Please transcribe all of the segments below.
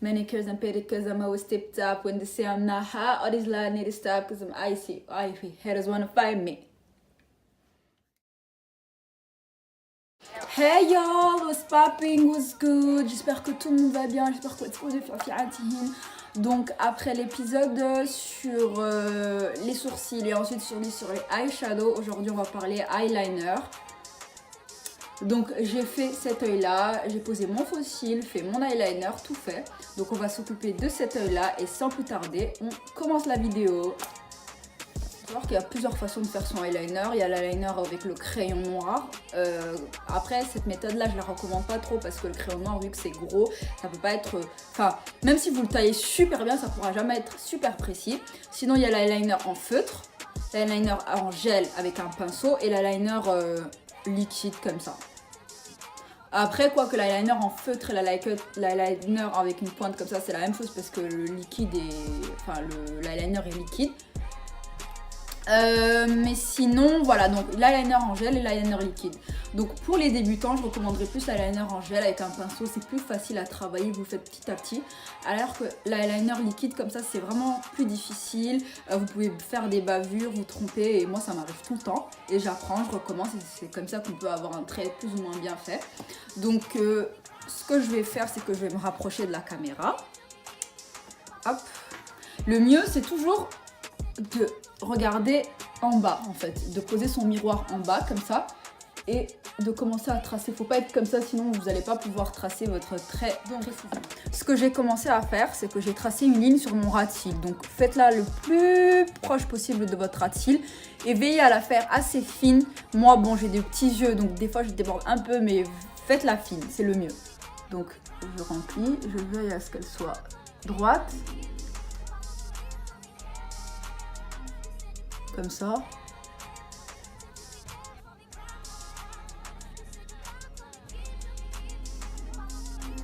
manicures and pedicures. I'm always tipped up when they say I'm not hot. All these lies need to stop because I'm icy. Haters wanna fight me. Hey y'all, what's popping, what's good? J'espère que tout le monde va bien, j'espère que tout le monde va bien. Donc après l'épisode sur les sourcils et ensuite sur les eyeshadows, aujourd'hui on va parler eyeliner. Donc j'ai fait cet œil là, j'ai posé mon faux cil, fait mon eyeliner, tout fait. Donc on va s'occuper de cet œil là et sans plus tarder, on commence la vidéo. Il faut savoir qu'il y a plusieurs façons de faire son eyeliner. Il y a l'eyeliner avec le crayon noir. Après cette méthode là je la recommande pas trop parce que le crayon noir vu que c'est gros, ça peut pas être... Enfin même si vous le taillez super bien, ça pourra jamais être super précis. Sinon il y a l'eyeliner en feutre, l'eyeliner en gel avec un pinceau et l'eyeliner liquide comme ça. Après, quoi que l'eyeliner en feutre et l'eyeliner avec une pointe comme ça, c'est la même chose parce que le liquide est... Enfin, l'eyeliner est liquide. Mais sinon, voilà, donc l'eyeliner en gel et l'eyeliner liquide. Donc pour les débutants, je recommanderais plus l'eyeliner en gel avec un pinceau. C'est plus facile à travailler, vous le faites petit à petit. Alors que l'eyeliner liquide comme ça, c'est vraiment plus difficile. Vous pouvez faire des bavures, vous tromper. Et moi, ça m'arrive tout le temps. Et j'apprends, je recommence. Et c'est comme ça qu'on peut avoir un trait plus ou moins bien fait. Donc ce que je vais faire, c'est que je vais me rapprocher de la caméra. Hop. Le mieux, c'est toujours de regarder en bas en fait, de poser son miroir en bas comme ça et de commencer à tracer. Faut pas être comme ça sinon vous n'allez pas pouvoir tracer votre trait. Donc ce que j'ai commencé à faire, c'est que j'ai tracé une ligne sur mon ras de cils. Donc faites-la le plus proche possible de votre ras de cils et veillez à la faire assez fine. Moi bon, j'ai des petits yeux donc des fois je déborde un peu, mais faites-la fine, c'est le mieux. Donc je remplis, je veille à ce qu'elle soit droite. Comme ça.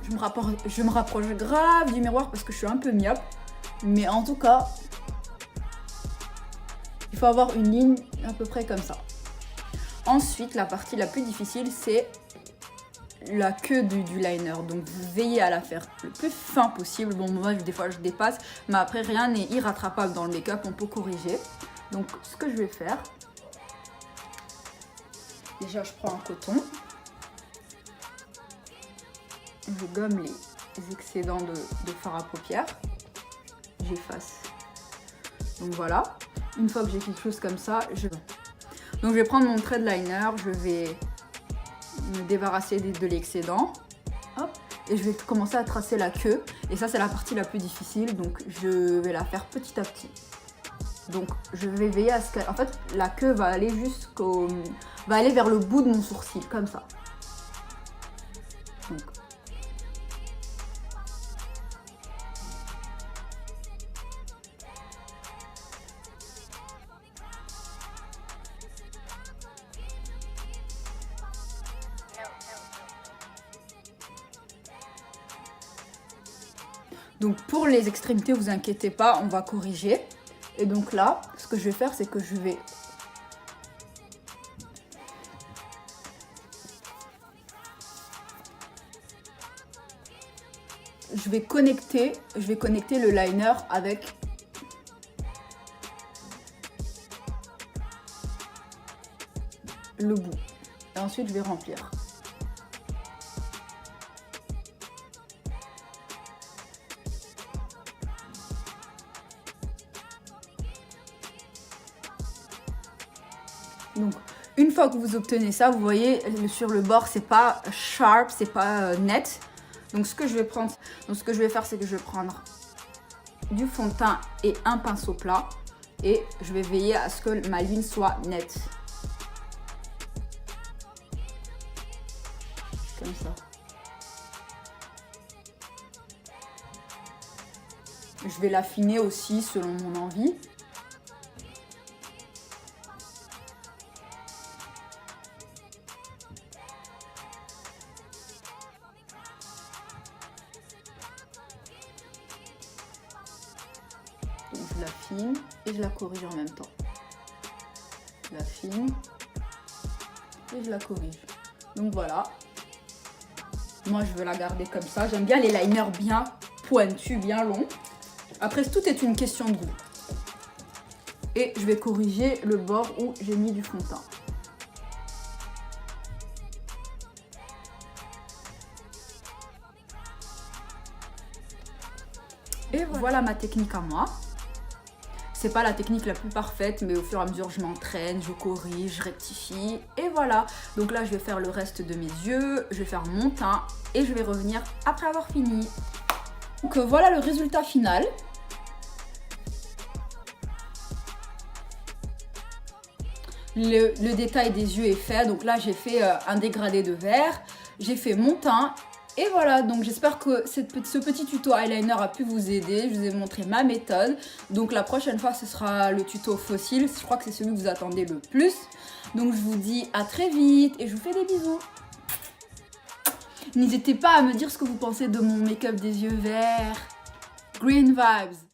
Je me rapproche grave du miroir parce que je suis un peu myope. Mais en tout cas, il faut avoir une ligne à peu près comme ça. Ensuite, la partie la plus difficile, c'est la queue du liner. Donc, vous veillez à la faire le plus fin possible. Bon, moi, des fois, je dépasse. Mais après, rien n'est irrattrapable dans le make-up. On peut corriger. Donc ce que je vais faire, déjà je prends un coton, je gomme les excédents de fard à paupières, j'efface. Donc voilà, une fois que j'ai quelque chose comme ça, donc je vais prendre mon trait de liner, je vais me débarrasser de l'excédent, et je vais commencer à tracer la queue. Et ça c'est la partie la plus difficile, donc je vais la faire petit à petit. Donc je vais veiller à ce que, en fait, la queue va aller va aller vers le bout de mon sourcil, comme ça. Donc pour les extrémités, vous inquiétez pas, on va corriger. Et donc là, ce que je vais faire, c'est que je vais connecter le liner avec le bout. Et ensuite, je vais remplir. Donc, une fois que vous obtenez ça, vous voyez sur le bord, c'est pas sharp, c'est pas net. Donc, ce que je vais faire, c'est que je vais prendre du fond de teint et un pinceau plat et je vais veiller à ce que ma ligne soit nette. Comme ça. Je vais l'affiner aussi selon mon envie. Donc je l'affine et je la corrige en même temps. Je l'affine et je la corrige. Donc voilà. Moi je veux la garder comme ça. J'aime bien les liners bien pointu, bien long. Après, tout est une question de goût. Et je vais corriger le bord où j'ai mis du fond de teint. Et voilà ma technique à moi. C'est pas la technique la plus parfaite, mais au fur et à mesure, je m'entraîne, je corrige, je rectifie. Et voilà. Donc là, je vais faire le reste de mes yeux, je vais faire mon teint et je vais revenir après avoir fini. Donc voilà le résultat final. Le détail des yeux est fait. Donc là, j'ai fait un dégradé de vert. J'ai fait mon teint. Et voilà, donc j'espère que ce petit tuto eyeliner a pu vous aider. Je vous ai montré ma méthode. Donc la prochaine fois, ce sera le tuto fossile. Je crois que c'est celui que vous attendez le plus. Donc je vous dis à très vite et je vous fais des bisous. N'hésitez pas à me dire ce que vous pensez de mon make-up des yeux verts. Green vibes.